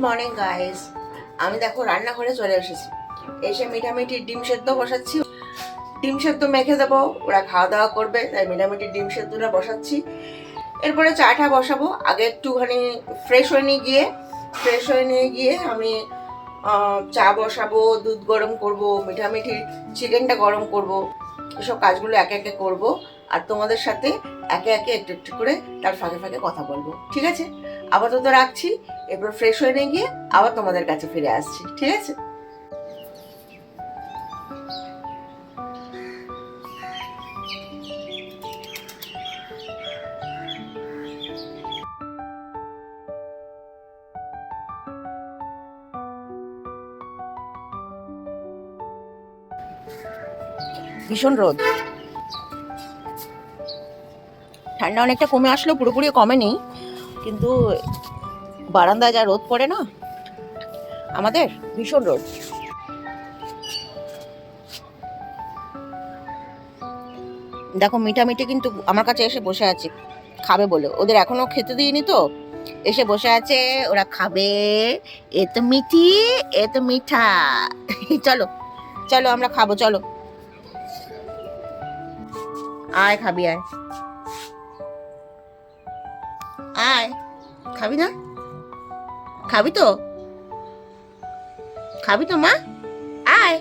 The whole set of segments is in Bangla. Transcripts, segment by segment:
Morning guys. আমি দেখো রান্নাঘরে চলে এসেছি। এসে মিঠামিঠি ডিম সেদ্ধ বসাচ্ছি। ডিম সেদ্ধ মেখে দেবো, ওরা খাওয়া দাওয়া করবে, তাই মিঠামিঠি ডিম সেদ্ধটা বসাচ্ছি। এরপরে চাটা বসাবো। আগে একটুখানি ফ্রেশ হয়ে নিয়ে গিয়ে আমি চা বসাবো, দুধ গরম করব, মিঠামিঠি চিকেনটা গরম করব। এসব কাজগুলো একে একে করব, আর তোমাদের সাথে একে একে একটু একটু করে তার ফাঁকে ফাঁকে কথা বলবো। ঠিক আছে, আপাতত রাখছি। এরপর ফ্রেশ হয়ে নিয়ে গিয়ে আবার তোমাদের কাছে ফিরে আসছি। ঠিক আছে। ভীষণ রোদ, ঠান্ডা অনেকটা কমে আসলো, পুরোপুরি কমেনি, কিন্তু বারান্দায় যা রোদ পড়ে না আমাদের, ভীষণ রোদ। দেখো মিঠামিঠি কিন্তু আমার কাছে এসে বসে আছে খাবে বলে। ওদের এখনো খেতে দিইনি তো, এসে বসে আছে, ওরা খাবে। এ তো মিঠি, এ তো মিঠা। চলো চলো আমরা খাবো, চলো আয় খাবি, আয় আয়। খাবি না? খাবি তো, খাবি তো মা? আয়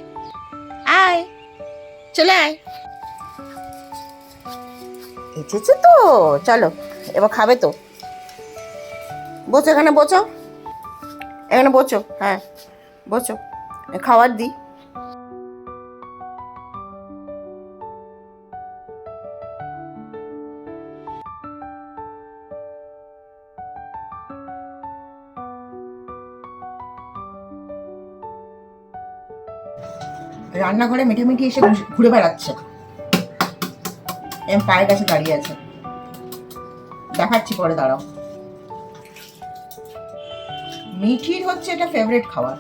আয়, চলে আয়। এসেছে তো, চলো এবার খাবে তো। বসো এখানে, বসো এখানে, বসো। হ্যাঁ বসো, খাবার দিই। রান্নাঘরে মিঠামিঠি এসে ঘুরে বেড়াচ্ছে, পায়ের কাছে দাঁড়িয়ে আছে। দেখাচ্ছি পরে, দাঁড়াও। মিঠির হচ্ছে এটা ফেভারিট খাবার।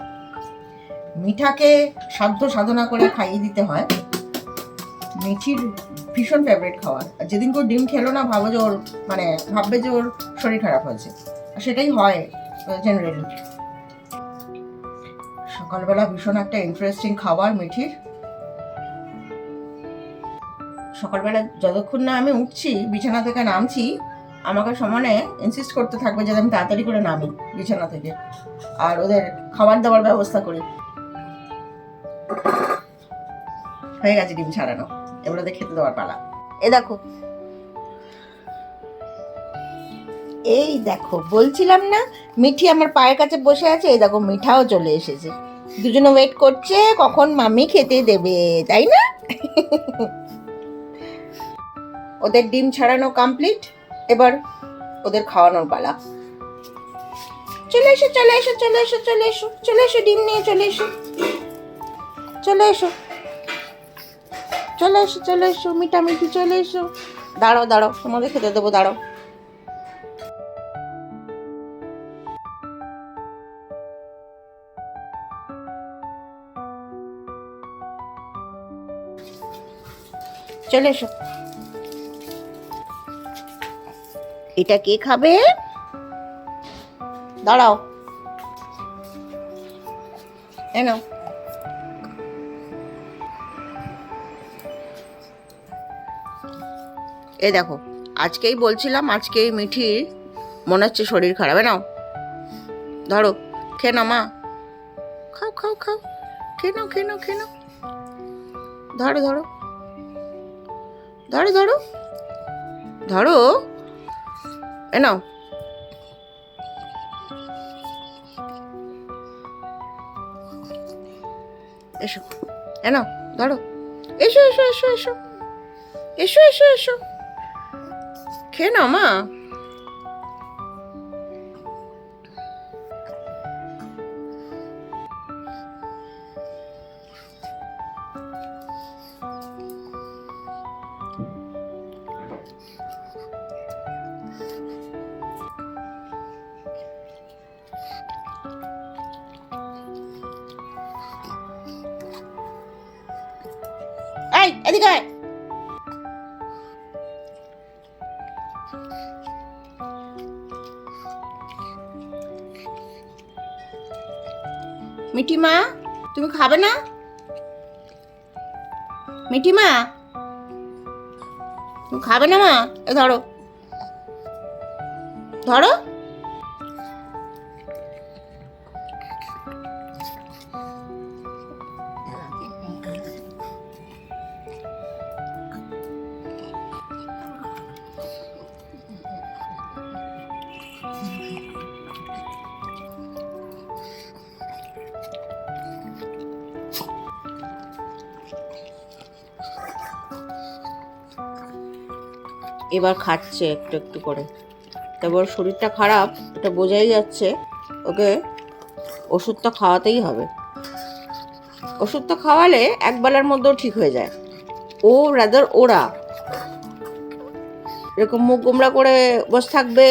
মিঠাকে সাধ্য সাধনা করে খাইয়ে দিতে হয়। মিঠির ভীষণ ফেভারিট খাবার। আর যেদিন কেউ ডিম খেলো না, ভাবো যে ওর ভাববে যে ওর শরীর খারাপ হয়েছে, আর সেটাই হয় জেনারেলি। সকালবেলা ভীষণ একটা ইন্টারেস্টিং খাবার মিঠির। সকালবেলা যতক্ষণ না আমি উঠছি, বিছানা থেকে নামছি, আমাকে সমানে ইনসিস্ট করতে থাকবে যে আমি তাড়াতাড়ি করে নামি বিছানা থেকে, আর ওদের খাবার দাবার ব্যবস্থা করি। হয়ে গেছে ডিম ছাড়ানো, এবার ওদের খেতে দেওয়ার পালা। এ দেখো, এই দেখো, বলছিলাম না মিঠি আমার পায়ের কাছে বসে আছে। এই দেখো মিঠাও চলে এসেছে। দুজনে ওয়েট করছে কখন মামি খেতে দেবে, তাই না? ওদের ডিম ছাড়ানো কমপ্লিট, এবার ওদের খাওয়ানোর পালা। চলে এসো চলে এসো চলে এসো চলে এসো চলে এসো, ডিম নিয়ে চলে এসো, চলে এসো চলে এসো চলে এসো, মিঠামিঠি চলে এসো। দাঁড়াও দাঁড়াও, তোমাদের খেতে দেবো, দাঁড়াও। চলে এসো। এটা কে খাবে? দাঁড়াও, এনো। এই দেখো, আজকেই বলছিলাম, আজকেই মিঠির মনে হচ্ছে শরীর খারাপ। নাও ধরো, খেয়ে নাও মা, খাও খাও খাও, খেয়ে নাও খেয়ে নাও খেয়ে নাও। ধরো ধরো ধরো ধরো ধরো, এ নাও। এসো, এ নাও, ধরো। এসো এসো এসো এসো এসো এসো এসো, খেয়ে নাও মা। এই এদিকে আয়। মিঠিমা, তুমি খাবে না? মিঠিমা, তুমি খাবে না মা? এ ধরো ধরো। এবার খাচ্ছে একটু একটু করে। তারপর শরীরটা খারাপ, এটা বোঝাই যাচ্ছে। ওকে ওষুধটা খাওয়াতেই হবে। ওষুধটা খাওয়ালে একবেলার মধ্যেও ঠিক হয়ে যায়। ওরা এরকম মুখ গোমড়া করে বসে থাকবে,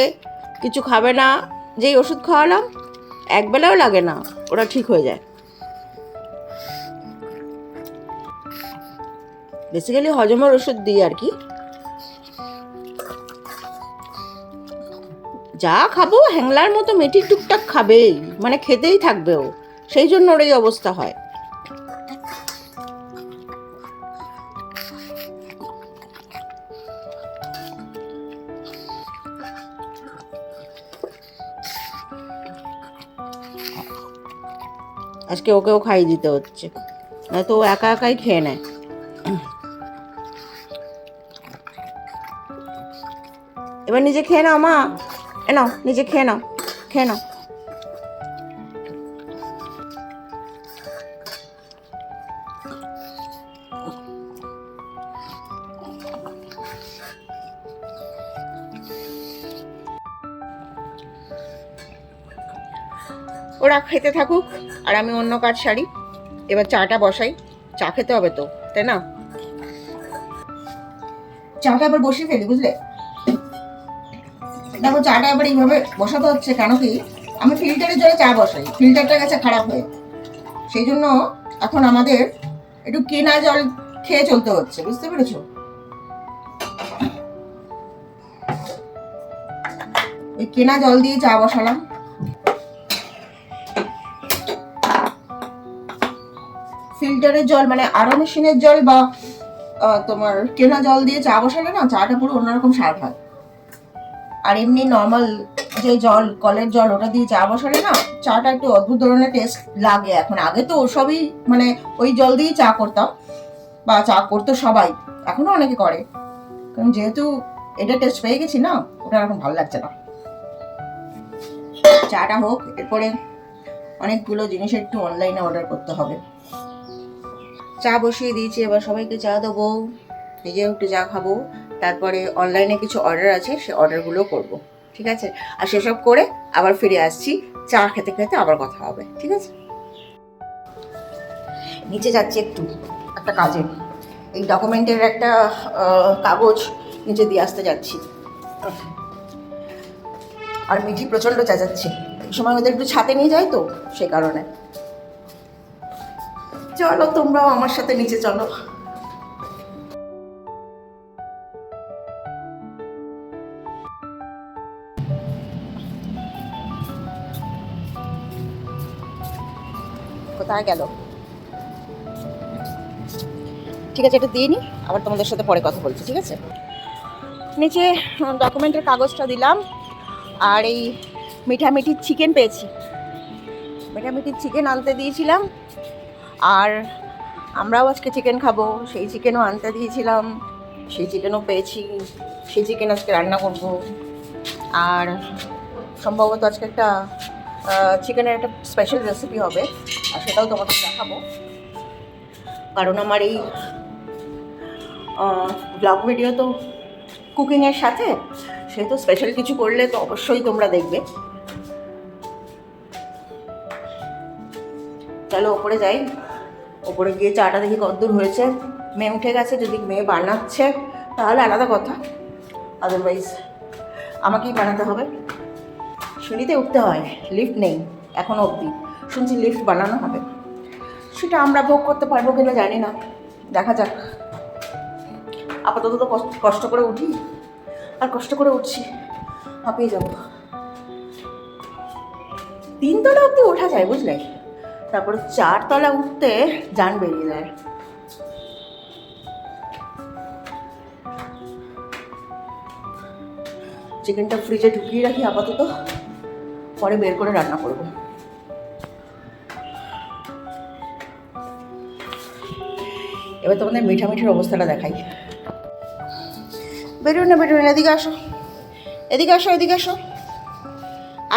কিছু খাবে না। যেই ওষুধ খাওয়ালাম একবেলাও লাগে না, ওরা ঠিক হয়ে যায়। বেসিক্যালি হজমের ওষুধ দিই আর কি। যা খাবো হ্যাংলার মতো মেথি টুকটাক খাবেই, মানে খেতেই থাকবে ও, সেই জন্য ওর এই অবস্থা হয়। আজকে ওকেও খাইয়ে দিতে হচ্ছে, নয়তো ও একা একাই খেয়ে নেয়। এবার নিজে খেয়ে নাও মা, নাও নিজে খেয়ে নাও, খেয়ে নাও। ওরা খেতে থাকুক আর আমি অন্য কাজ সারি। এবার চাটা বসাই, চা খেতে হবে তো, তাই না? চাটা এবার বসিয়ে ফেলি, বুঝলে? দেখো চাটা এবার এইভাবে বসাতে হচ্ছে কেন কি, আমি ফিল্টারের জলে চা বসাই, ফিল্টারটা গেছে খারাপ হয়ে, সেই জন্য এখন আমাদের একটু কেনা জল খেয়ে চলতে হচ্ছে, বুঝতে পেরেছো? ওই কেনা জল দিয়ে চা বসালাম। ফিল্টারের জল মানে আরো মেশিনের জল বা তোমার কেনা জল দিয়ে চা বসালে না চাটা পুরো অন্যরকম স্বাদ হয়। আর এমনি নর্মাল যে জল, কলের জল, ওটা দিয়ে চা বসালে না চাটা একটু অদ্ভুত ধরনের টেস্ট লাগে এখন। আগে তো সবই মানে ওই জল দিয়েই চা করতাম বা চা করতো সবাই, এখনো অনেকে করে, কারণ যেহেতু এটা টেস্ট পেয়ে গেছি না, ওটা এখন ভালো লাগছে না। চাটা হোক, এরপরে অনেকগুলো জিনিস একটু অনলাইনে অর্ডার করতে হবে। চা বসিয়ে দিয়েছি, এবার সবাইকে চা দেবো, নিজেও একটু চা খাবো, তারপরে অনলাইনে কিছু অর্ডার আছে সে অর্ডারগুলো করব, ঠিক আছে? আর সেসব করে আবার ফিরে আসছি, চা খেতে খেতে আবার কথা হবে, ঠিক আছে? নিচে যাচ্ছি একটু একটা কাজে, এই ডকুমেন্টের একটা কাগজ নিচে দিয়ে আসতে যাচ্ছি। আর মিঠি প্রচণ্ড চেঁচাচ্ছে, এই সময় ওদের একটু ছাতে নিয়ে যায় তো, সে কারণে। চলো তোমরাও আমার সাথে নিচে চলো। কোথায় গেল? ঠিক আছে, এটা দিয়ে নি, আবার তোমাদের সাথে পরে কথা বলছি, ঠিক আছে? নিচে ডকুমেন্টের কাগজটা দিলাম, আর এই মিঠামিঠির চিকেন পেয়েছি, মিঠামিঠির চিকেন আনতে দিয়েছিলাম, আর আমরাও আজকে চিকেন খাবো, সেই চিকেনও আনতে দিয়েছিলাম, সেই চিকেনও পেয়েছি, সেই চিকেন আজকে রান্না করব। আর সম্ভবত আজকে একটা চিকেনের একটা স্পেশাল রেসিপি হবে, আর সেটাও তোমাদের দেখাবো, কারণ আমার এই ব্লগ ভিডিও তো কুকিংয়ের সাথে, সেহেতু স্পেশাল কিছু করলে তো অবশ্যই তোমরা দেখবে। চলো ওপরে যাই, ওপরে গিয়ে চাটা দেখি কতদূর হয়েছে। মেয়ে উঠে গেছে, যদি মেয়ে বানাচ্ছে তাহলে আলাদা কথা, আদারওয়াইজ আমাকেই বানাতে হবে। সিঁড়িতে উঠতে হয়, লিফট নেই এখনও অবধি, শুনছি লিফট বানানো হবে, সেটা আমরা ভোগ করতে পারবো কিনা জানি না, দেখা যাক। আপাতত তো কষ্ট করে উঠি, আর কষ্ট করে উঠছি, হাঁপিয়ে যাবো। 3 তলা অবধি ওঠা যায়, বুঝলে? তারপরে 4 তলা উঠতে জান বেরিয়ে যায়। চিকেনটা ফ্রিজে ঢুকিয়ে রাখি আপাতত, পরে বের করে রান্না করব। এবার তোমাদের মিঠামিঠির অবস্থাটা দেখাই। বেরোন না, বেরোন, এদিকে আসো, এদিকে আসো, এদিকে আসো,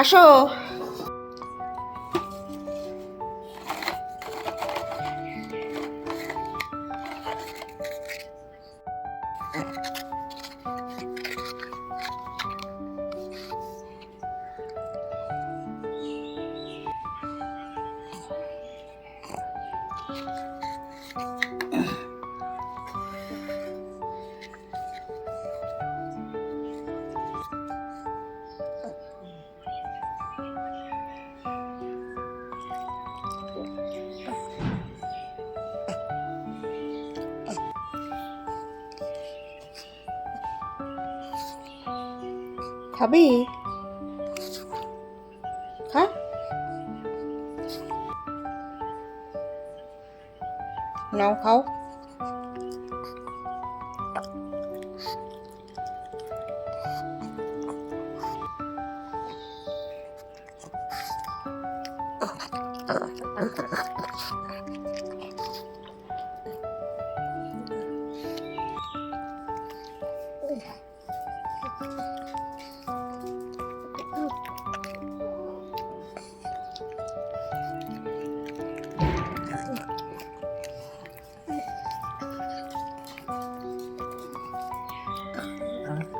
আসো। খাবি? খা। নাও খাও।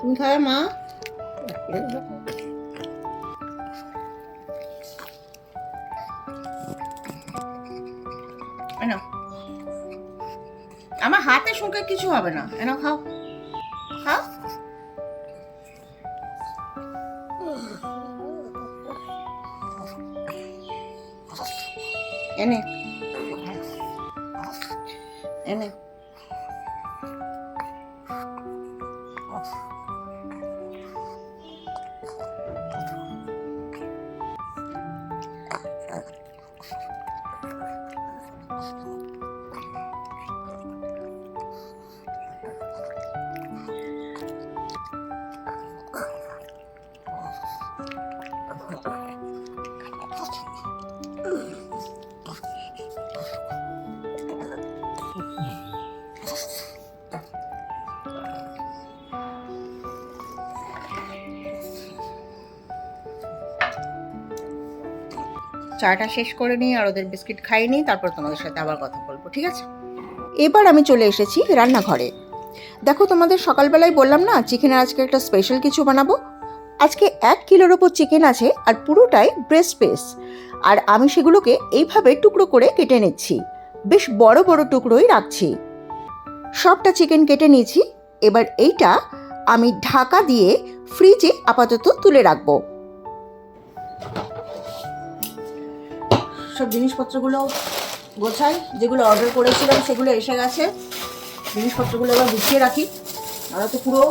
তুমি খাবে মা? আমার হাতে শুকে কিছু হবে না, এনাও খাও, খাও। এনে এনে চাটা শেষ করে নিই আর ওদের বিস্কিট খাইয়ে নিই, তারপর তোমাদের সাথে আবার কথা বলবো, ঠিক আছে? এবার আমি চলে এসেছি রান্নাঘরে। দেখো, তোমাদের সকালবেলায় বললাম না চিকেনের আজকে একটা স্পেশাল কিছু বানাবো। আজকে 1 কিলোর ওপর চিকেন আছে আর পুরোটাই ব্রেস্ট পিস, আর আমি সেগুলোকে এইভাবে টুকরো করে কেটে নিচ্ছি, বেশ বড় বড় টুকরোই রাখছি। সবটা চিকেন কেটে নিয়েছি। এবার এইটা আমি ঢাকা দিয়ে ফ্রিজে আপাতত তুলে রাখবো। সব জিনিসপত্রগুলো গোছাই, যেগুলো অর্ডার করেছিলাম সেগুলো এসে গেছে। জিনিসপত্রগুলো এবার গুছিয়ে রাখি, আর তো পুরো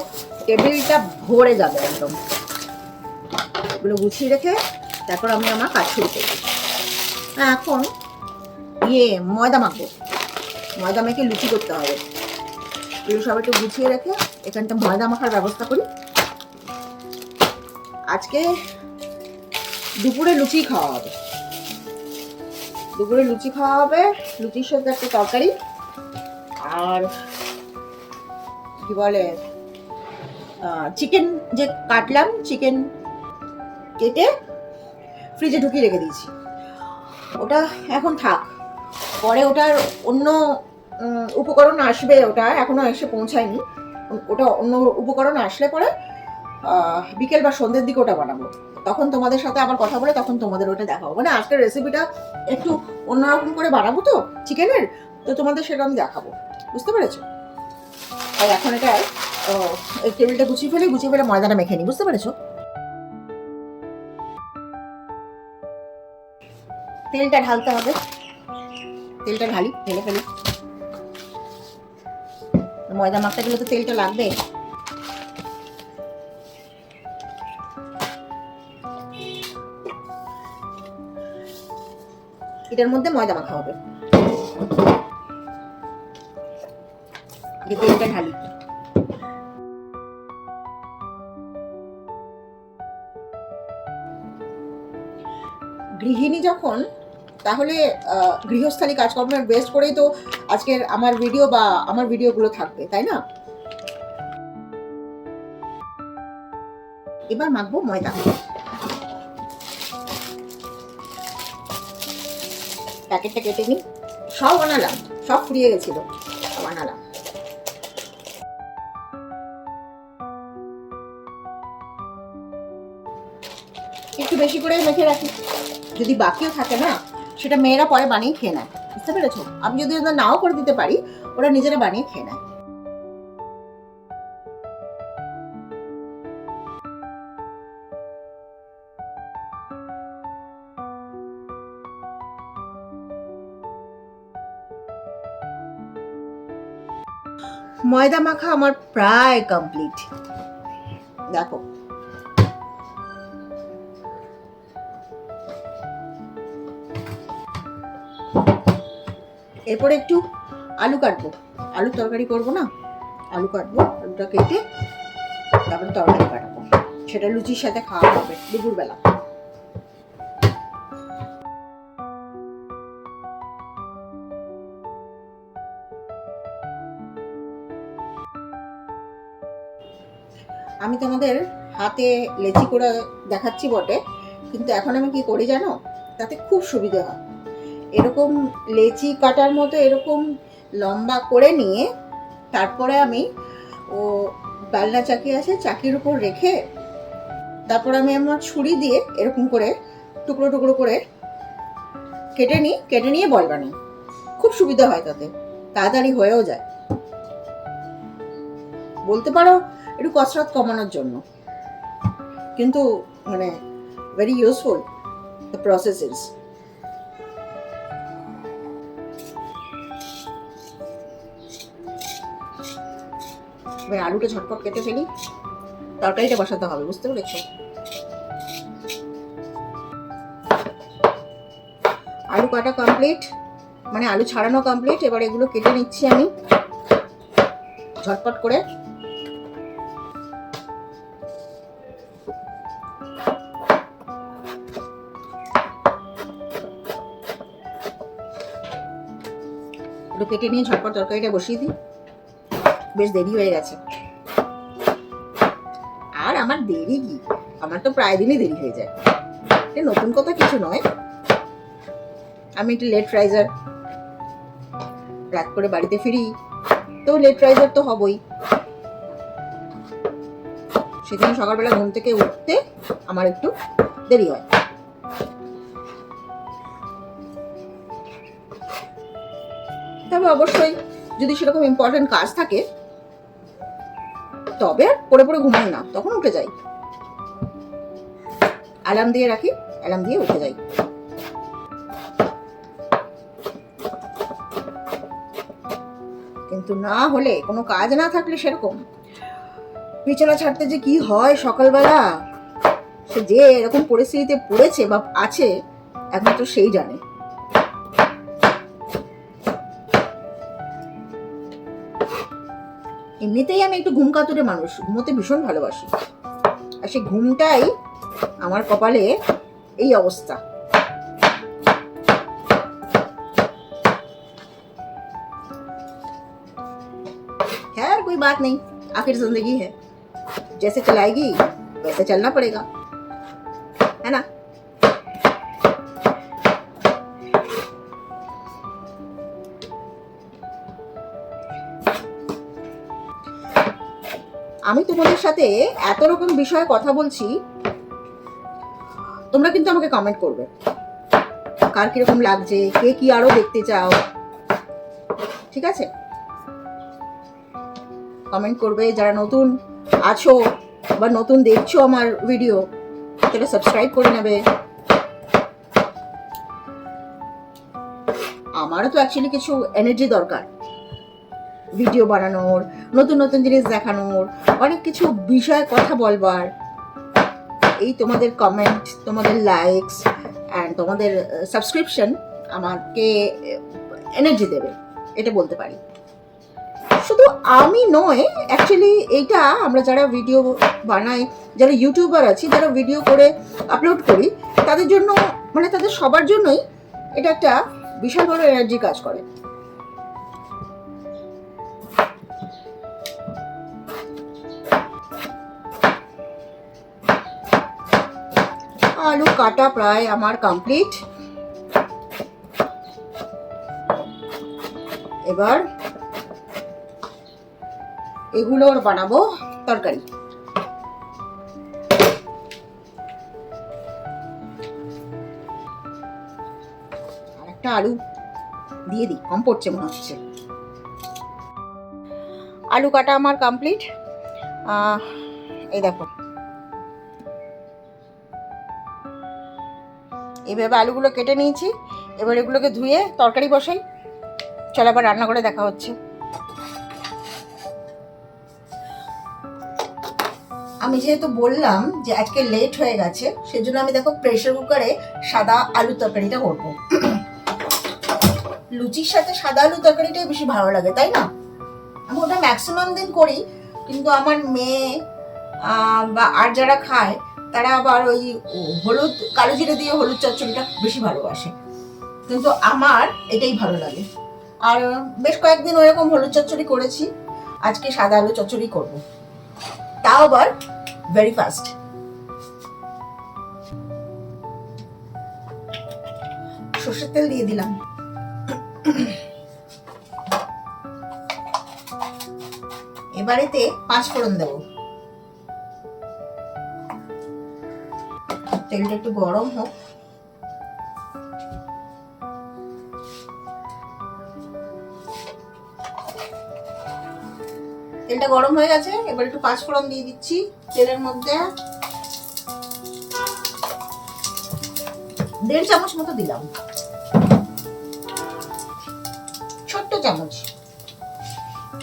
টেবিলটা ভরে যাবে একদম। এগুলো গুছিয়ে রেখে তারপর আমি আমার কাজ শুরু করি। এখন ময়দা মাখবো, ময়দা মেখে লুচি করতে হবে। এগুলো সব একটু গুছিয়ে রেখে এখানটা ময়দা মাখার ব্যবস্থা করি। আজকে দুপুরে লুচি খাওয়া হবে, দুপুরে লুচি খাওয়া হবে, লুচির সাথে একটা তরকারি, আর কি বলে চিকেন যে কাটলাম, চিকেন কেটে ফ্রিজে ঢুকিয়ে রেখে দিয়েছি, ওটা এখন থাক। পরে ওটার অন্য উপকরণ আসবে, ওটা এখনো এসে পৌঁছায়নি। ওটা অন্য উপকরণ আসলে পরে বিকেল বা সন্ধ্যের দিকে ওটা বানাবো, তখন তোমাদের সাথে আবার কথা বলে তখন তোমাদের ওটা দেখাবো। মানে আজকের রেসিপিটা একটু অন্যরকম করে বানাবো তো চিকেনের, তো তোমাদের সেটা আমি দেখাবো, বুঝতে পেরেছো? আর এখন এটা এই টেবিলটা গুছিয়ে ফেলে ময়দাটা মেখে নিই, বুঝতে পেরেছো? তেলটা ঢালতে হবে, তেলটা ঢেলে ফেলি। ময়দা মাখতে গেলে তো তেলটা লাগবে। এটার মধ্যে ময়দা মাখা হবে। তেলটা ঢালি। গৃহিণী যখন, তাহলে গৃহস্থালী কাজকর্মের বেস্ট করেই তো আজকের আমার ভিডিও বা আমার ভিডিওগুলো থাকবে, তাই না? এবার মাখবো ময়দা। প্যাকেটটা কেটে নিই। সব বানালাম, সব ফুরিয়ে গেছিল, বানালাম। একটু বেশি করে মেখে রাখি, যদি বাকিও থাকে না সেটা মেয়েরা পরে বানিয়ে খেয়ে নেয়, বুঝতে পেরেছো? আমি যদি ওদের নাও করে দিতে পারি, ওরা নিজেরা বানিয়ে খেয়ে নেয়। ময়দা মাখা আমার প্রায় কমপ্লিট, দেখো। এরপরে একটু আলু কাটবো, আলুর তরকারি করবো না, আলু কাটবো, আলুটা কেটে তারপরে তরকারি কাটাবো, সেটা লুচির সাথে খাওয়া হবে দুপুরবেলা। আমি তোমাদের হাতে লেচি করে দেখাচ্ছি বটে, কিন্তু এখন আমি কি করি জানো, তাতে খুব সুবিধা হয়। এরকম লেচি কাটার মতো এরকম লম্বা করে নিয়ে তারপরে আমি ও বালনা চাকি আছে, চাকির উপর রেখে তারপর আমি আমার ছুরি দিয়ে এরকম করে টুকরো টুকরো করে কেটে নিই, কেটে নিয়ে বল বানাই। খুব সুবিধা হয়, তাতে তাড়াতাড়ি হয়েও যায়। বলতে পারো একটু কসরত কমানোর জন্য, কিন্তু মানে very useful the process is. এবার আলুটা ঝটপট কেটে ফেলি, তরকারিটা বসাতে হবে, বুঝতে পেরেছো? আলু কাটা কমপ্লিট, মানে আলু ছাড়ানো কমপ্লিট। এবার এগুলো কেটে নিচ্ছি আমি ঝটপট করে। এগুলো কেটে নিয়ে ঝটপট তরকারিটা বসিয়ে দিই। বেশ দেরি হয়ে গেছে, আর আমার দেরি কি, আমার তো প্রায় দিনই দেরি হয়ে যায়, এটা নতুন কথা কিছু নয়। আমি একটু লেট রাইজার, রাত করে বাড়িতে ফিরি তো লেট রাইজার তো হবই, সেদিন সকালবেলা ঘুম থেকে উঠতে আমার একটু দেরি হয়। তবে অবশ্যই যদি সেরকম ইম্পর্টেন্ট কাজ থাকে তবে পড়ে পড়ে ঘুমাই না, তখন উঠে যাই, অ্যালার্ম দিয়ে রাখি, অ্যালার্ম দিয়ে উঠে যাই। কিন্তু না হলে, কোনো কাজ না থাকলে সেরকম বিছানা ছাড়তে যে কি হয় সকালবেলা, সে যে এরকম পরিস্থিতিতে পড়েছে বা আছে একমাত্র সেই জানে। এমনিতেই আমি একটু ঘুম কাতুরে মানুষ, ঘুমোতে ভীষণ ভালোবাসি, আর সেই ঘুমটাই আমার কপালে এই অবস্থা। खैर कोई बात नहीं, आखिर जिंदगी है, जैसे चलाएगी वैसे चलना पड़ेगा, है ना? আমি তোমাদের সাথে এত রকম বিষয়ে কথা বলছি, তোমরা কিন্তু আমাকে কমেন্ট করবে কার কিরকম লাগছে, কে কি আরো দেখতে চাও, ঠিক আছে? কমেন্ট করবে। যারা নতুন আছো বা নতুন দেখছো আমার ভিডিও, সেটা সাবস্ক্রাইব করে নেবে। আমারও তো অ্যাকচুয়ালি কিছু এনার্জি দরকার ভিডিও বানানোর, নতুন নতুন জিনিস দেখানোর, অনেক কিছু বিষয়ে কথা বলবার। এই তোমাদের কমেন্ট, তোমাদের লাইকস অ্যান্ড তোমাদের সাবস্ক্রিপশন আমাকে এনার্জি দেবে, এটা বলতে পারি। শুধু আমি নয়, অ্যাকচুয়ালি এইটা আমরা যারা ভিডিও বানাই, যারা ইউটিউবার আছি, যারা ভিডিও করে আপলোড করি, তাদের জন্য মানে তাদের সবার জন্যই এটা একটা বিশাল বড় এনার্জি কাজ করে। আলু কাটা প্রায় আমার কমপ্লিট। এবার এগুলোর বানাবো তরকারি। আর একটা আলু দিয়ে দিই, কম পড়ছে মনে হচ্ছে। আলু কাটা আমার কমপ্লিট। এই দেখো, এইভাবে আলুগুলো কেটে নিয়েছি। এবার এগুলোকে ধুয়ে তরকারি বসাই। চলো আবার রান্না করে দেখা হচ্ছে। আমি যেহেতু বললাম যে আজকে লেট হয়ে গেছে, সেজন্য আমি দেখো প্রেসার কুকারে সাদা আলু তরকারিটা করব। লুচির সাথে সাদা আলু তরকারিটাই বেশি ভালো লাগে, তাই না? আমি ওটা ম্যাক্সিমাম দিন করি, কিন্তু আমার মেয়ে বা আর যারা খায় তারা আবার ওই হলুদ কালো জিরে দিয়ে হলুদ চচ্চড়িটা বেশি ভালোবাসে, কিন্তু আমার এটাই ভালো লাগে। আর বেশ কয়েকদিন ওরকম হলুদ চচ্চড়ি করেছি, আজকে সাদা আলু চচ্চড়ি করব, তাও আবার ভেরি ফাস্ট। সর্ষের তেল দিয়ে দিলাম। এবারেতে 5 ফোড়ন দেব। তেলটা একটু গরম হোক। তেলটা গরম হয়ে গেছে, এবার একটু 5 ফোড়ন দিয়ে দিচ্ছি তেলের মধ্যে। 1.5 চামচ মতো দিলাম, ছোট্ট চামচ,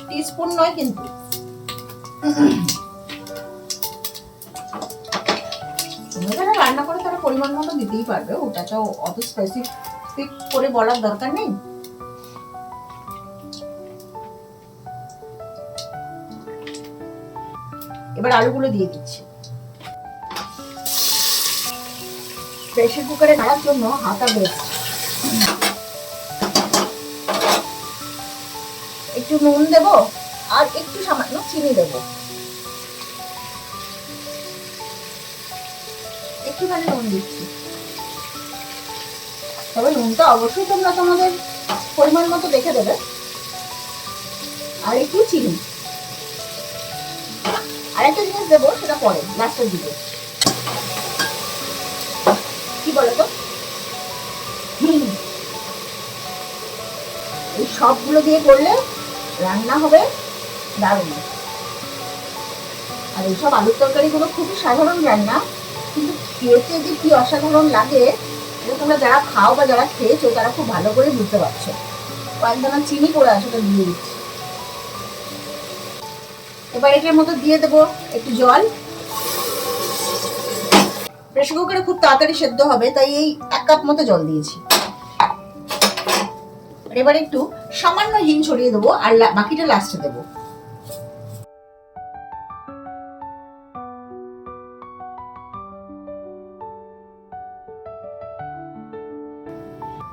টিস্পুন নয় কিন্তু। তুমি যারা রান্না করে তারা পরিমাণ মতো দিতেই পারবে, ওটা তো অত স্পেসিফিক করে বলার দরকার নেই। এবার আলুগুলো দিয়ে দিচ্ছি। প্রেসার কুকারে নাড়ার জন্য হাতা বেস্ট। একটু নুন দেব আর একটু সামান্য চিনি দেব, একটুখানি নুন দিচ্ছি। তবে নুনটা অবশ্যই তোমরা তোমাদের পরিমাণ মতো দেখে দেবে। আর একটু চিনি, আরেকটা জিনিস দেবো, সেটা পরে লাস্টের দিকে। কি বলো তো? এই সবগুলো দিয়ে করলে রান্না হবে দারুণ। আর এইসব আলুর তরকারিগুলো খুবই সাধারণ রান্না, কিন্তু খেতে যে কি অসাধারণ লাগে এটা তোমরা যারা খাও বা যারা খেয়েছো তারা খুব ভালো করে বুঝতে পারছো। কয়েকদানা চিনি করে সেটা দিয়ে দিচ্ছি। এবার এটার মধ্যে দিয়ে দেবো একটু জল। প্রেসার কুকারে খুব তাড়াতাড়ি সেদ্ধ হবে, তাই এই 1 কাপ মতো জল দিয়েছি। এবার একটু সামান্য হিং ছড়িয়ে দেবো, আর বাকিটা লাস্টে দেবো।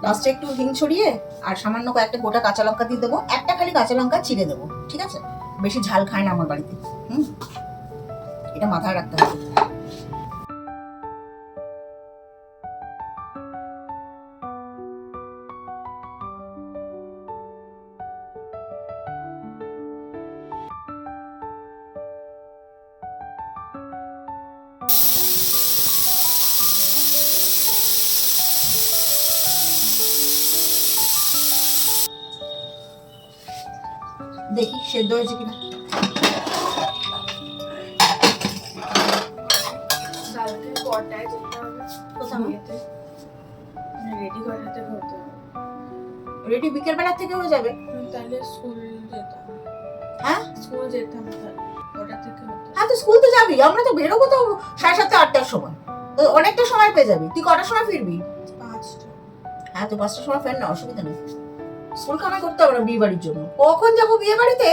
লাস্টে একটু হিং ছড়িয়ে আর সামান্য কয়েকটা গোটা কাঁচা লঙ্কা দিয়ে দেবো। একটা খালি কাঁচা লঙ্কা চিড়ে দেবো, ঠিক আছে? বেশি ঝাল খায় না আমার বাড়িতে। এটা মাথায় রাখতে হবে। দেখি সেদ্ধ হয়েছে কিনা। রেডি বিকেল বেলা থেকে হয়ে যাবে। তাহলে স্কুল যেতাম। হ্যাঁ স্কুল যেতাম, ওটা থেকে হতো। হ্যাঁ, তো স্কুল তো যাবি, আমরা তো বেরোবো তো 7:30 8টার সময়, তো অনেকটা সময় পেয়ে যাবি। তুই কটার সময় ফিরবি? 5টা। হ্যাঁ, তো 5টার সময় ফের না, অসুবিধা নেই। স্কুল কামাই করতে হবে না বিয়ে বাড়ির জন্য। কখন যাবো বিয়ে বাড়িতে?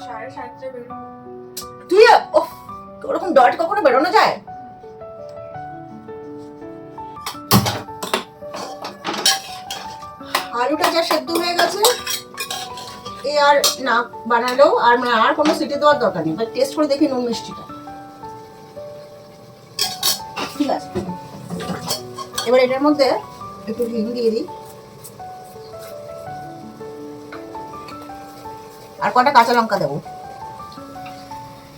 7:30 বেরোবো। তুই ওরকম ডট কখনো বেরোনো যায়? আলুটা যা সেদ্ধ হয়ে গেছে, এ আর না বানালেও আর মানে আর কোনো সিটি দেওয়ার দরকার নেই। টেস্ট করে দেখি নুন মিষ্টিটা ঠিক আছে। এবার এটার মধ্যে একটু হিং দিয়ে দিই, আর কটা কাঁচা লঙ্কা দেবো।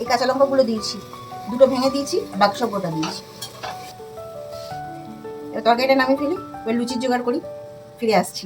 এই কাঁচা লঙ্কাগুলো দিয়েছি, দুটো ভেঙে দিয়েছি, বাকি সব গোটা দিয়েছি। এবার তরকারিটা নামিয়ে ফেলি, এবার লুচির জোগাড় করি, ফিরে আসছি।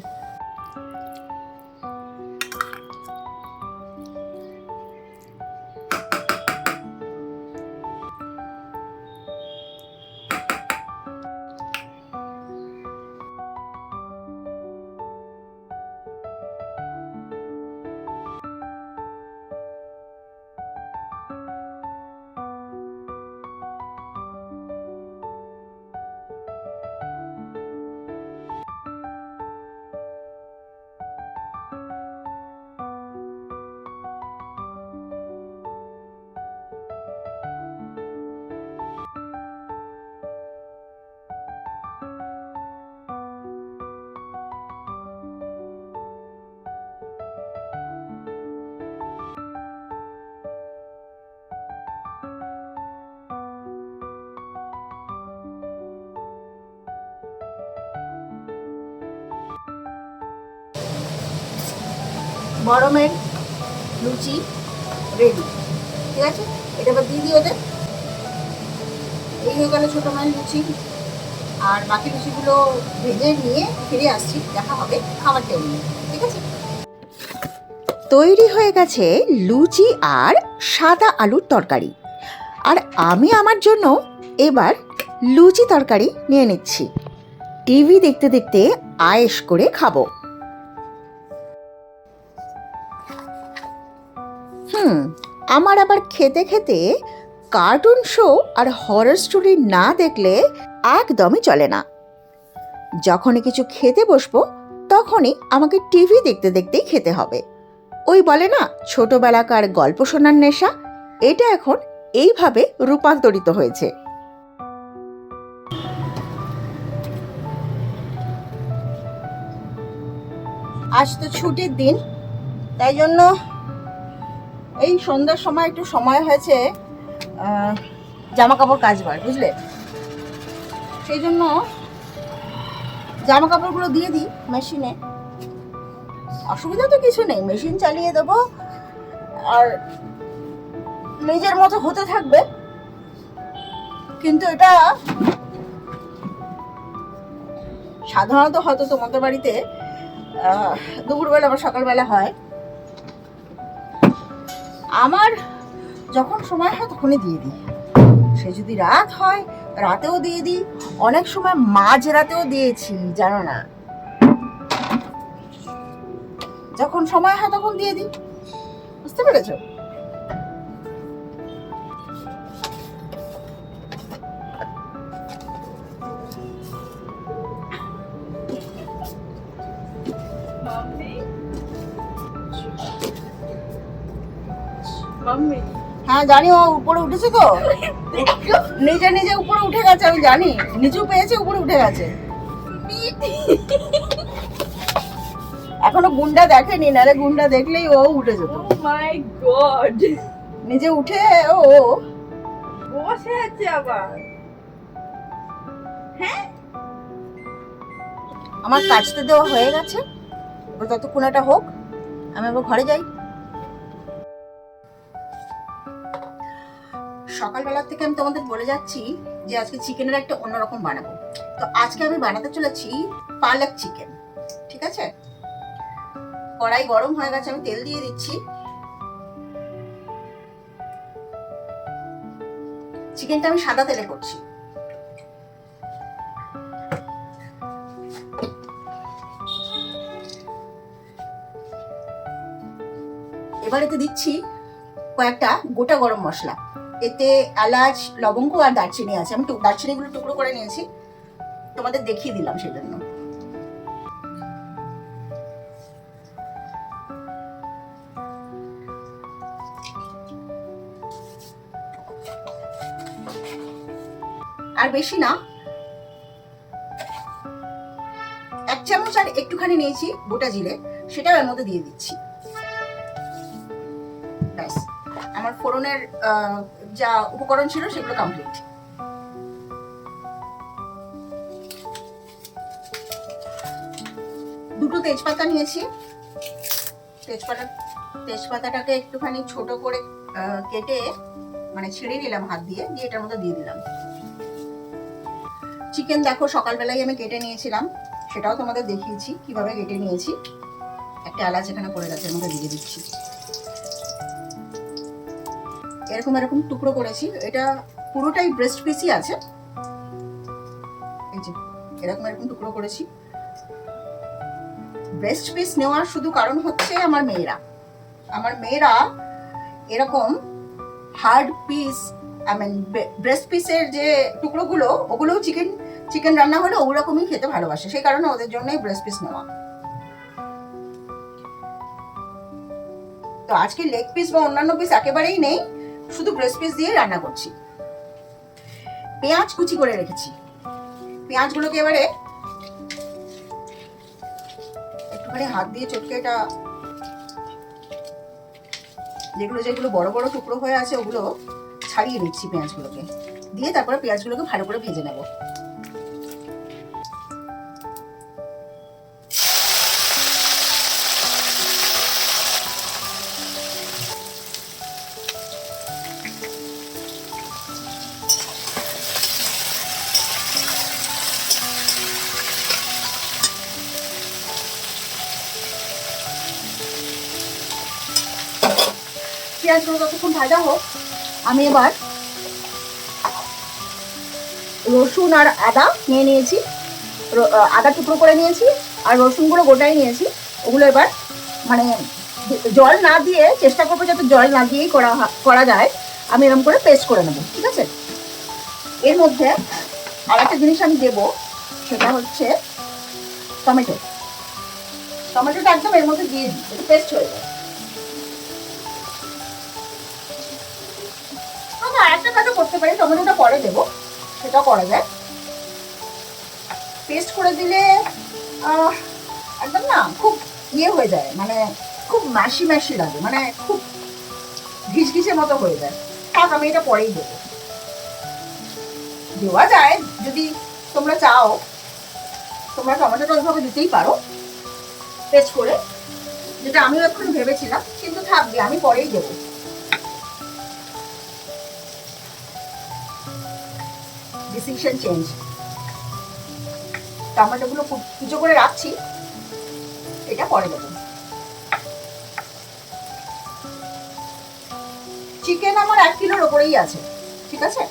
গরমের লুচি রেডি, ঠিক আছে। এটা এবার দিয়ে দিই ওদের। এই হয়ে গেল ছোটো মায়ের লুচি, আর বাকি লুচিগুলো ভেজে নিয়ে ফিরে আসছি, দেখা হবে খাবার টেবিলে, ঠিক আছে। তৈরি হয়ে গেছে লুচি আর সাদা আলুর তরকারি, আর আমি আমার জন্য এবার লুচি তরকারি নিয়ে নিচ্ছি। টিভি দেখতে দেখতে আয়েশ করে খাবো। আমার আবার খেতে খেতে কার্টুন শো আর হরর স্টোরি না দেখলে একদমই চলে না। যখনই কিছু খেতে বসবো তখনই আমাকে টিভি দেখতে দেখতেই খেতে হবে। ওই বলে না, ছোটবেলাকার গল্প শোনার নেশা, এটা এখন এইভাবে রূপান্তরিত হয়েছে। আজ তো ছুটির দিন, তাই জন্য এই সন্ধ্যার সময় একটু সময় হয়েছে জামা কাপড় কাচবার, বুঝলে। সেই জন্য জামা কাপড়গুলো দিয়ে দিই মেশিনে। অসুবিধা তো কিছু নেই, মেশিন চালিয়ে দেবো আর নিজের মতো হতে থাকবে। কিন্তু এটা সাধারণত হয়তো তোমাদের বাড়িতে দুপুরবেলা বা সকালবেলা হয়, আমার যখন সময় হয় তখনই দিয়ে দিই। সে যদি রাত হয় রাতেও দিয়ে দিই, অনেক সময় মাঝ রাতেও দিয়েছি, জানো না। যখন সময় হয় তখন দিয়ে দিই, বুঝতে পেরেছো? মাম্মি হ্যাঁ জানি, ও উপরে উঠেছে তো, নিজে নিজে উপরে উঠে গেছে, আমি জানি। নিচু পেয়েছে, উপরে উঠে গেছে। এখনো গুন্ডা দেখেনি, নাহলে গুন্ডা দেখলেই ও উঠে যেত। ও মাই গড, নিজে উঠে ও বসে আছে আবার। আমার কাচতে দেওয়া হয়ে গেছে, এবার ততক্ষণ এটা হোক, আমি আবার ঘরে যাই। সকালবেলা থেকে আমি তোমাদের বলে যাচ্ছি যে আজকে চিকেনের একটা অন্যরকম বানাবো। তো আজকে আমি বানাতে চলেছি পালক চিকেন, ঠিক আছে। কড়াই গরম হয়ে গেছে, আমি তেল দিয়ে দিচ্ছি। চিকেনটা আমি সাদা তেলে করছি। এবার এতে দিচ্ছি কয়েকটা গোটা গরম মশলা। এতে এলাচ, লবঙ্গ আর দারচিনি আছে। আমি দারচিনিগুলো টুকরো করে নিয়েছি, তোমাদের দেখিয়ে দিলাম সেই জন্য। আর বেশি না, 1 চামচ আর একটুখানি নিয়েছি গোটা জিরে, সেটাও এর মধ্যে দিয়ে দিচ্ছি। ব্যাস, আমার ফোড়নের যা উপকরণ ছিল সেগুলো কমপ্লিট। দুটো তেজপাতা নিয়েছি। তেজপাতাটাকে একটুখানি ছোট করে কেটে মানে ছিঁড়ে নিলাম হাত দিয়ে, এটার মধ্যে দিয়ে দিলাম। চিকেন দেখো সকালবেলায় আমি কেটে নিয়েছিলাম, সেটাও তোমাদের দেখিয়েছি কিভাবে কেটে নিয়েছি। একটা এলাচ এখানে পড়ে গেছে, এর মধ্যে দিয়ে দিচ্ছি। এরকম এরকম টুকরো করেছি, এটা পুরোটাই ব্রেস্ট পিসই আছে। এই যে এরকম এরকম টুকরো করেছি। ব্রেস্ট পিস নেওয়ার শুধু কারণ হচ্ছে আমার মেয়েরা এরকম হার্ড পিস, ব্রেস্ট পিসের যে টুকরোগুলো ওগুলো চিকেন রান্না হলে ওরকমই খেতে ভালোবাসে, সেই কারণে ওদের জন্যই ব্রেস্ট পিস নেওয়া। তো আজকে লেগ পিস বা অন্যান্য পিস একেবারেই নেই, শুধু ব্রেস্ট পিস দিয়ে রান্না করছি। পেঁয়াজ কুচি করে রেখেছি, পেঁয়াজগুলোকে এবারে একটুখানি হাত দিয়ে চটকে এটা যেগুলো বড় বড় টুকরো হয়ে আছে ওগুলো ছাড়িয়ে নিচ্ছি। পেঁয়াজগুলোকে দিয়ে তারপরে পেঁয়াজগুলোকে ভালো করে ভেজে নেব। পেঁয়াজগুলো যতক্ষণ ভাজা হোক, আমি এবার রসুন আর আদা নিয়ে নিয়েছি, আদা টুকরো করে নিয়েছি আর রসুনগুলো গোটাই নিয়েছি। ওগুলো এবার মানে জল না দিয়ে চেষ্টা করবো যাতে জল না দিয়েই করা যায়। আমি এরকম করে পেস্ট করে নেবো, ঠিক আছে? এর মধ্যে আর একটা জিনিস আমি দেবো, সেটা হচ্ছে টমেটোটা একদম এর মধ্যে দিয়ে দিই, একটু পেস্ট হয়ে যায়। আরেকটা কাজও করতে পারি, টমেটোটা পরে দেবো, সেটাও করা যায়। পেস্ট করে দিলে একদম না খুব হয়ে যায়, মানে খুব ম্যাশি লাগে, মানে খুব ঘিচঘিচের মতো হয়ে যায়। থাক, আমি এটা পরেই দেবো। দেওয়া যায় যদি তোমরা চাও, তোমরা টমেটোটা ওইভাবে দিতেই পারো পেস্ট করে, যেটা আমিও এখন ভেবেছিলাম, কিন্তু থাকবে, আমি পরেই দেবো। Decision change. টমেটোগুলো কুচো করে রাখছি, এটা পরে দেবো। চিকেন আমার 1 কিলোর ওপরেই আছে, ঠিক আছে?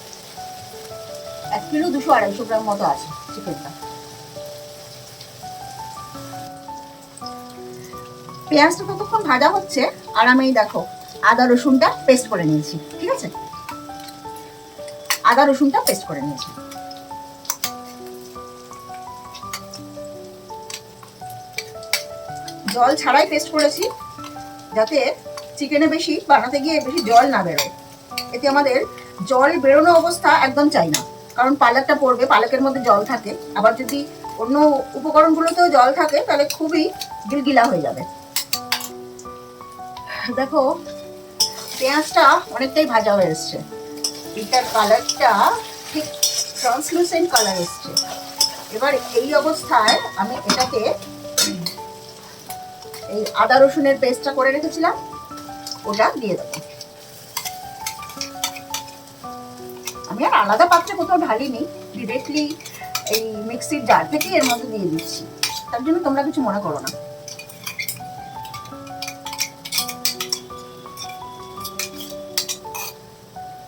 1 কিলো 200-250 গ্রাম মতো আছে চিকেনটা। পেঁয়াজটা ততক্ষণ ভাজা হচ্ছে আর আমি দেখো আদা রসুনটা পেস্ট করে নিয়েছি, ঠিক আছে? আদা রসুনটা পেস্ট করে নিয়েছি। জল ছাড়াই পেস্ট করেছি, যাতে চিকেনে বেশি বানাতে গিয়ে বেশি জল না বেরোয়। এতে আমাদের জল বেরোনো অবস্থা একদম চাই না, কারণ পালকটা পড়বে, পালকের মধ্যে জল থাকে। আবার যদি অন্য উপকরণগুলোতেও জল থাকে তাহলে খুবই গিলগিলা হয়ে যাবে। দেখো পেঁয়াজটা অনেকটাই ভাজা হয়ে এসছে, এটার কালারটা ঠিক ট্রান্সলুসেন্ট কালার এসছে। এবার এই অবস্থায় আমি এটাকে এই আদা রসুনের পেস্টটা করে রেখেছিলাম ওটা দিয়ে দেবো। আমি আর আলাদা পাত্রে কোথাও ঢালিনি, ডিরেক্টলি এই মিক্সির জার থেকে এর মধ্যে দিয়ে দিচ্ছি, তার জন্য তোমরা কিছু মনে করো না।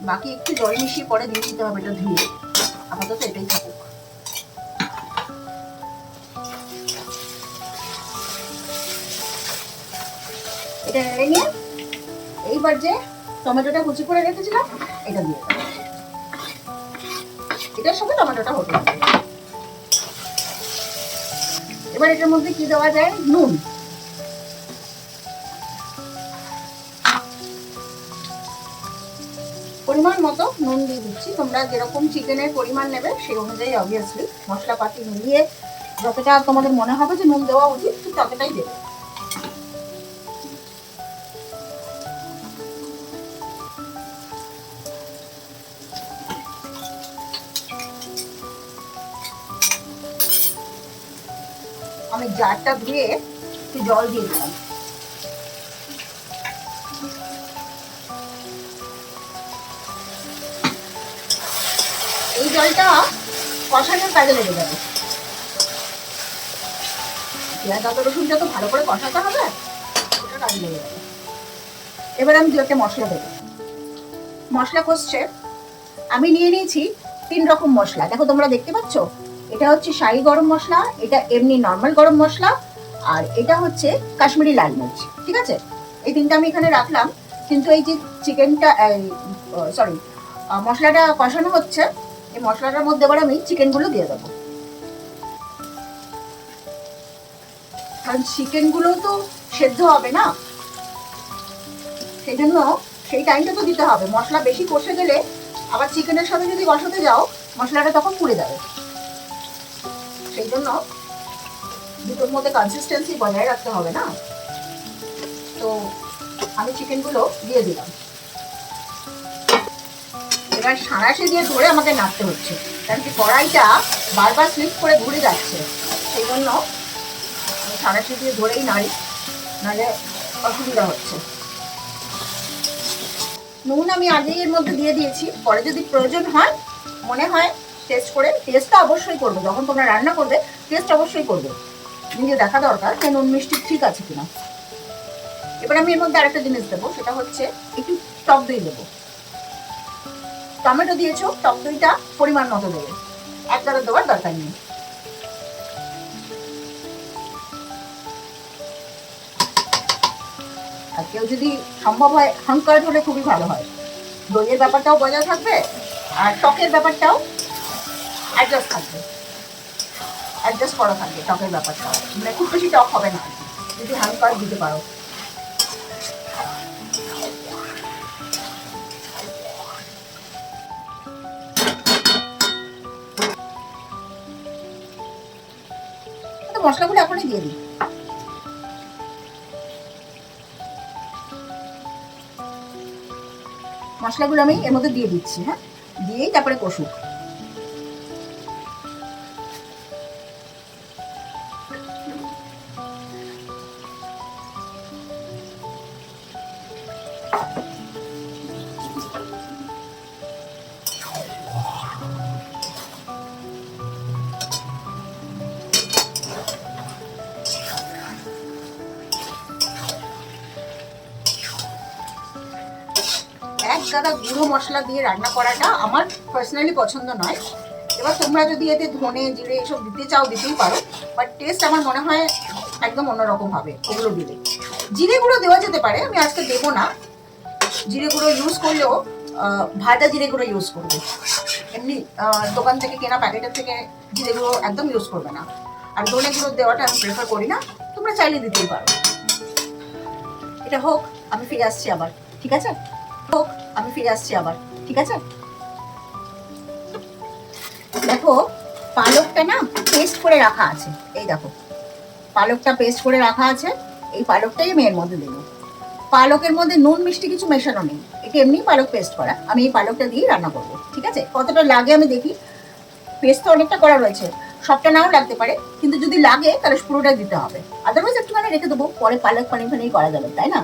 বাকি একটু জল মিশিয়ে পরে দিয়ে দিতে হবে, এটা ধুয়ে। আপাতত এটাই থাকুক। এটা নেড়ে নিয়ে এইবার যে টমেটোটা কুচি করে রেখেছিলাম এটা দিয়ে দেবো। এটার সাথে টমেটোটা হতে হবে। এবার এটার মধ্যে কি দেওয়া যায়? নুন। পরিমাণ মতো নুন দিয়ে দিচ্ছি। তোমরা যেরকম চিকেনের পরিমাণ নেবে সেই অনুযায়ী অবভিয়াসলি মশলাপাতি মিলিয়ে যতটা তোমাদের মনে হবে যে নুন দেওয়া উচিত ঠিক ততটাই দেবে। আমি জারটা ধুয়ে একটু জল দিয়ে দিলাম। এই জলটা কষানোর কাজে লেগে যাবে। পেঁয়াজ আদা রসুন যত ভালো করে কষাতে হবে ওটা কাজে লেগে যাবে। এবার আমি 2 একটা মশলা দেবো। মশলা কষছে, আমি নিয়ে নিয়েছি 3 রকম মশলা। দেখো তোমরা দেখতে পাচ্ছ, এটা হচ্ছে শাহি গরম মশলা, এটা এমনি নর্মাল গরম মশলা, আর এটা হচ্ছে কাশ্মীরি লাল মির্চ। ঠিক আছে, এই 3টা আমি এখানে রাখলাম। কিন্তু এই যে চিকেনটা মশলাটা কষানো হচ্ছে, এই মশলাটার মধ্যে এবার আমি চিকেনগুলো দিয়ে দেবো। কারণ চিকেনগুলো তো সেদ্ধ হবে না, সেই জন্য সেই টাইমটা তো দিতে হবে। মশলা বেশি কষে গেলে আবার চিকেনের সাথে যদি কষাতে যাও মশলাটা তখন পুড়ে যাবে। সেই জন্য দুটোর মধ্যে কনসিস্টেন্সি বজায় রাখতে হবে না। তো আমি চিকেনগুলো দিয়ে দিলাম। এবার সাঁড়াশি দিয়ে ধরে আমাকে নাড়তে হচ্ছে, কারণ কি কড়াইটা বারবার স্লিপ করে ঘুরে যাচ্ছে। সেই জন্য আমি সাঁড়াশি দিয়ে ধরেই নাড়ি, নাহলে অসুবিধা হচ্ছে। নুন আমি আগেই এর মধ্যে দিয়ে দিয়েছি, পরে যদি প্রয়োজন হয় মনে হয় টেস্ট করে, টেস্টটা অবশ্যই করবে। যখন তোমরা রান্না করবে টেস্ট অবশ্যই করবে, নিজে দেখা দরকার যে নুন মিষ্টি ঠিক আছে কিনা। এবার আমি এর মধ্যে আরেকটা জিনিস দেবো, সেটা হচ্ছে একটু টক দই দেবো। টমেটো দিয়েছো, টক দইটা পরিমাণ মতো দেবে, একবারে দেওয়ার দরকার নেই। আর কেউ যদি সম্ভব হয় হাঙ্কার হলে খুবই ভালো হয়, দইয়ের ব্যাপারটাও বজায় থাকবে আর টকের ব্যাপারটাও অ্যাডজাস্ট থাকবে, অ্যাডজাস্ট করা থাকবে টকের ব্যাপারটাও। মানে খুব বেশি টক হবে না যদি হাঙ্কার দিতে পারো। মশলাগুলো এখনই দিয়ে দিই। মশলাগুলো আমি এর মধ্যে দিয়ে দিচ্ছি। হ্যাঁ, দিয়েই তারপরে কষুক। একগাদা গুঁড়ো মশলা দিয়ে রান্না করাটা আমার পার্সোনালি পছন্দ নয়। এবার তোমরা যদি এতে ধনে জিরে এসব দিতে চাও দিতেই পারো, বাট টেস্ট আমার মনে হয় একদম অন্যরকম হবে ওগুলো দিলে। জিরে গুঁড়ো দেওয়া যেতে পারে, আমি আজকে দেবো না। জিরে গুঁড়ো ইউজ করলেও ভাজা জিরে গুঁড়ো ইউজ করবে, এমনি দোকান থেকে কেনা প্যাকেটের থেকে জিরে গুঁড়ো একদম ইউজ করবে না। আর ধনে গুঁড়ো দেওয়াটা আমি প্রেফার করি না, তোমরা চাইলে দিতেই পারো। এটা হোক, আমি ফিরে আসছি আবার। ঠিক আছে, হোক, আমি ফিরে আসছি আবার। ঠিক আছে, দেখো পালকটা না পেস্ট করে রাখা আছে। এই দেখো পালকটা পেস্ট করে রাখা আছে, এই পালকটাই আমি এর মধ্যে দেবো। পালকের মধ্যে নুন মিষ্টি কিছু মেশানো নেই, এটা এমনি পালক পেস্ট করা। আমি এই পালকটা দিয়ে রান্না করবো। ঠিক আছে, কতটা লাগে আমি দেখি। পেস্ট তো অনেকটা করা রয়েছে, সবটা নাও লাগতে পারে, কিন্তু যদি লাগে তাহলে পুরোটা দিতে হবে। আদারওয়াইজ একটুখানি রেখে দেবো, পরে পালক পানি ফানি করা যাবে, তাই না?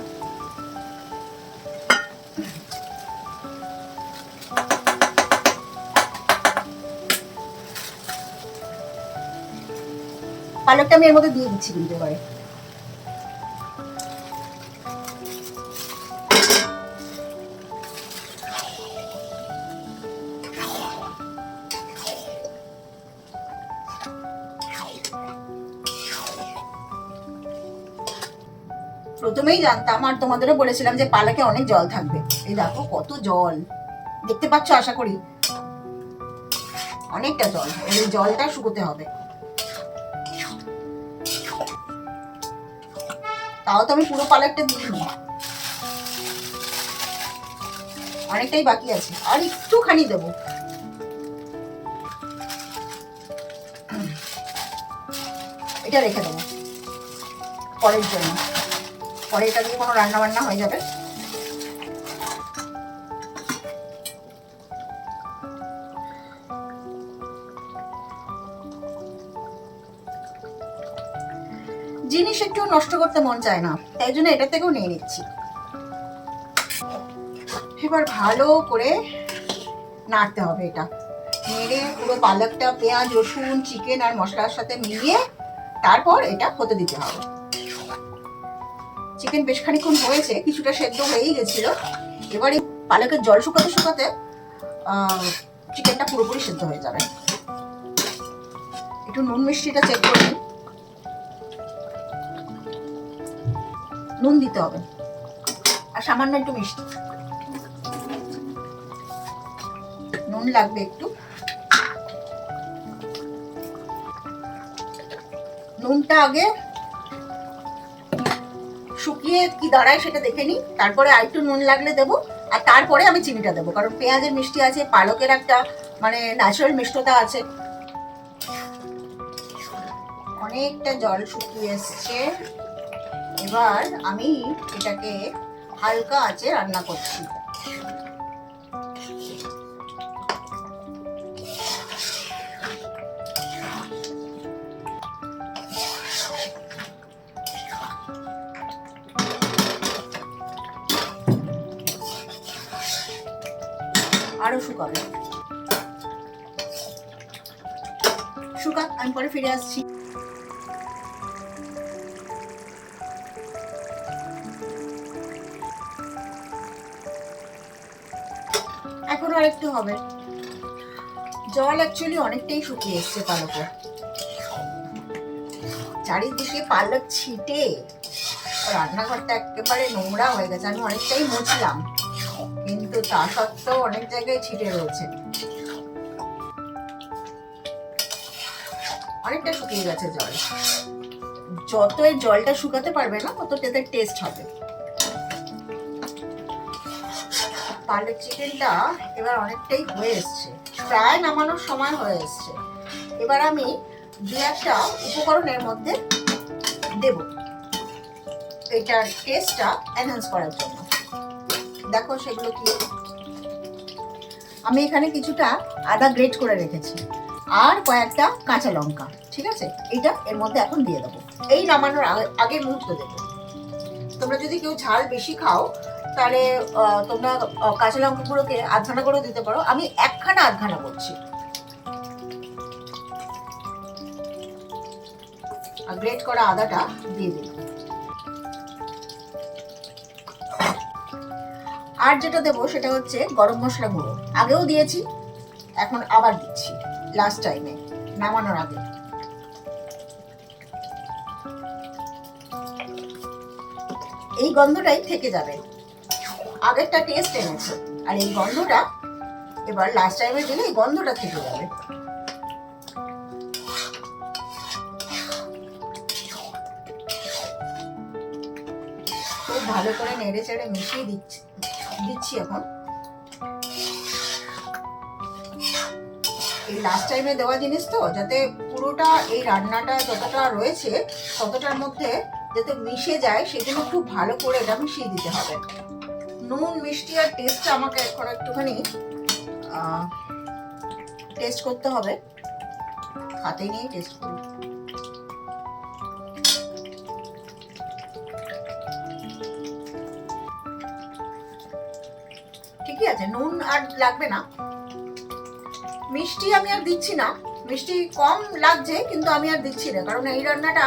পালকটা আমি এর মধ্যে দিয়ে দিচ্ছি কিন্তু এবারে। প্রথমেই জানতাম আর তোমাদেরও বলেছিলাম যে পালকে অনেক জল থাকবে। এই দেখো কত জল দেখতে পাচ্ছ, আশা করি অনেকটা জল। এই জলটা শুকোতে হবে। তাও তো আমি পুরো পালকটা দিইনি, অনেকটাই বাকি আছে, আর একটুখানি দেবো। এটা রেখে দেবো পরের জন্য, পরে এটা দিয়ে কোনো রান্না বান্না হয়ে যাবে। জিনিস একটু নষ্ট করতে মন চায় না, তাই জন্য এটা থেকেও নিয়ে নিচ্ছি। এবার ভালো করে নাড়তে হবে, এটা নেড়ে পুরো পালকটা পেঁয়াজ রসুন চিকেন আর মশলার সাথে মিলিয়ে তারপর এটা হতে দিতে হবে। চিকেন বেশ খানিক্ষণ হয়েছে, কিছুটা সেদ্ধ হয়েই গেছিল। এবারে পালকের জল শুকাতে শুকাতে চিকেনটা পুরোপুরি সেদ্ধ হয়ে যাবে। একটু নুন মিষ্টিটা চেক করে নিন, নুন দিতে হবে আর সামান্য একটু মিষ্টি, নুন লাগবে একটু। নুনটা আগে শুকিয়ে কি দাঁড়ায় সেটা দেখে নিই, তারপরে আর একটু নুন লাগলে দেবো, আর তারপরে আমি চিনিটা দেবো, কারণ পেঁয়াজের মিষ্টি আছে, পালকের একটা মানে ন্যাচারাল মিষ্টতা আছে। অনেকটা জল শুকিয়ে এসছে, এবার আমি এটাকে হালকা আঁচে রান্না করছি। আরো শুকাবে, শুকাক, আমি পরে ফিরে আসছি। এখনো আর একটু হবে, জল অ্যাকচুয়ালি অনেকটাই শুকিয়ে এসছে পালকে, চারিদিকে পালক ছিটে রান্নাঘরটা একেবারে নোংরা হয়ে গেছে। আমি অনেকটাই মুছলাম, কিন্তু তা সত্ত্বেও অনেক জায়গায় ছিটে রয়েছে, অনেকটা শুকিয়ে গেছে জল। যত এই জলটা শুকাতে পারবে না তত এটার টেস্ট হবে। পালক চিকেনটা এবার অনেকটাই হয়ে এসছে, প্রায় নামানোর সময় হয়ে এসছে। এবার আমি দু একটা উপকরণের মধ্যে দেব এটার টেস্টটা এনহ্যান্স করার জন্য। দেখো সেগুলো কি, আমি এখানে কিছুটা আদা গ্রেট করে রেখেছি আর কয়েকটা কাঁচা লঙ্কা, ঠিক আছে? এটা এর মধ্যে এখন দিয়ে দেবো, এই নামানোর আগের মুহূর্তে দেবো। তোমরা যদি কেউ ঝাল বেশি খাও তাহলে তোমরা কাঁচা লঙ্কাগুলোকে আধখানা করে দিতে পারো, আমি একখানা আধখানা করছি। আর গ্রেট করা আদাটা দিয়ে দিলাম। আর যেটা দেবো সেটা হচ্ছে গরম মশলা গুঁড়ো, আগেও দিয়েছি এখন আবার দিচ্ছি লাস্ট টাইমে নামানোর আগে। এই গন্ধটাই থেকে যাবে, আগেরটা টেস্ট এনেছে আর এই গন্ধটা এবার লাস্ট টাইমে দিলে এই গন্ধটা থেকে যাবে। খুব ভালো করে নেড়ে চেড়ে মিশিয়ে দিচ্ছি এখন। এই লাস্ট টাইমে দেওয়া জিনিস তো, যাতে পুরোটা এই রান্নাটা যতটা রয়েছে ততটার মধ্যে যাতে মিশে যায় সেজন্য খুব ভালো করে এটা মিশিয়ে দিতে হবে। নুন মিষ্টি আর টেস্টটা আমাকে এখন একটুখানি টেস্ট করতে হবে, হাতে নিয়ে টেস্ট করি। ঠিকই আছে, নুন আর লাগবে না। মিষ্টি আমি আর দিচ্ছি না, মিষ্টি কম লাগছে কিন্তু আমি আর দিচ্ছি না, কারণ এই রান্নাটা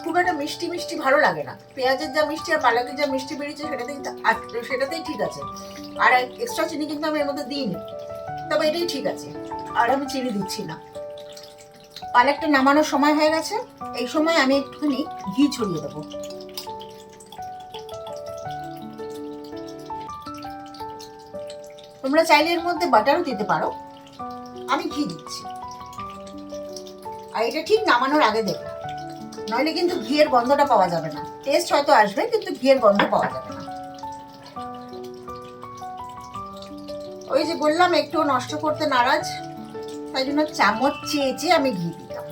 খুব একটা মিষ্টি মিষ্টি ভালো লাগে না। পেঁয়াজের যা মিষ্টি আর পালকের যা মিষ্টি বেরিয়েছে সেটাতেই ঠিক আছে। আর এক্সট্রা চিনি কিন্তু আমি এর মধ্যে দিইনি, তবে এটাই ঠিক আছে। আর আমি চিনি দিচ্ছি না। পালকটা নামানোর সময় হয়ে গেছে, এই সময় আমি একটুখানি ঘি ছড়িয়ে দেবো। তোমরা চাইলে এর মধ্যে বাটারও দিতে পারো, আমি ঘি দিচ্ছি। আর এটা ঠিক নামানোর আগে দেবো, নইলে কিন্তু ঘিয়ের গন্ধটা পাওয়া যাবে না। টেস্ট হয়তো আসবে কিন্তু ঘিয়ের গন্ধ পাওয়া যাবে না। ওই যে বললাম একটু নষ্ট করতে নারাজ, তাই জন্য চামচ চেয়েছে আমি ঘি দিলাম।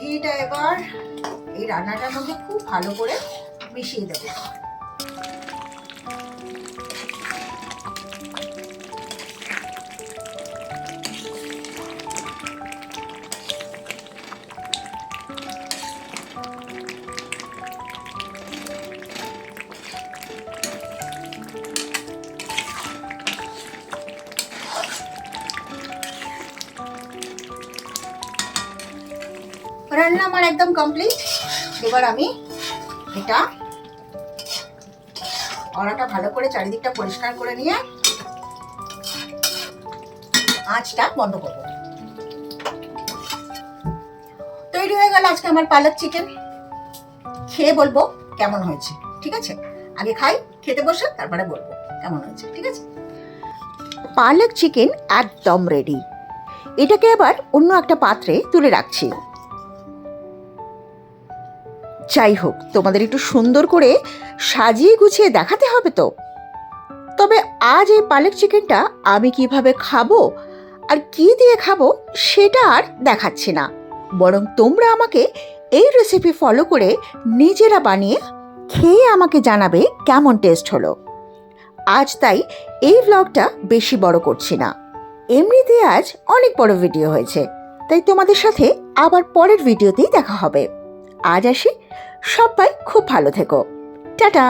ঘিটা এবার এই রান্নাটার মধ্যে খুব ভালো করে মিশিয়ে দেবো। রান্না আমার একদম কমপ্লিট। এবার আমি এটা কড়াটা ভালো করে চারিদিকটা পরিষ্কার করে নিয়ে আঁচটা বন্ধ করব। তৈরি হয়ে গেল আজকে আমার পালক চিকেন। খেয়ে বলবো কেমন হয়েছে, ঠিক আছে? আগে খাই, খেতে বসে তারপরে বলবো কেমন হয়েছে, ঠিক আছে? পালক চিকেন একদম রেডি। এটাকে আবার অন্য একটা পাত্রে তুলে রাখছি। যাই হোক, তোমাদের একটু সুন্দর করে সাজিয়ে গুছিয়ে দেখাতে হবে তো। তবে আজ এই পালক চিকেনটা আমি কিভাবে খাবো আর কি দিয়ে খাবো সেটা আর দেখাচ্ছি না, বরং তোমরা আমাকে এই রেসিপি ফলো করে নিজেরা বানিয়ে খেয়ে আমাকে জানাবে কেমন টেস্ট হলো। আজ তাই এই ব্লগটা বেশি বড় করছি না, এমনিতে আজ অনেক বড় ভিডিও হয়েছে, তাই তোমাদের সাথে আবার পরের ভিডিওতেই দেখা হবে। আজ আসি, সবাই খুব ভালো থেকো, টাটা।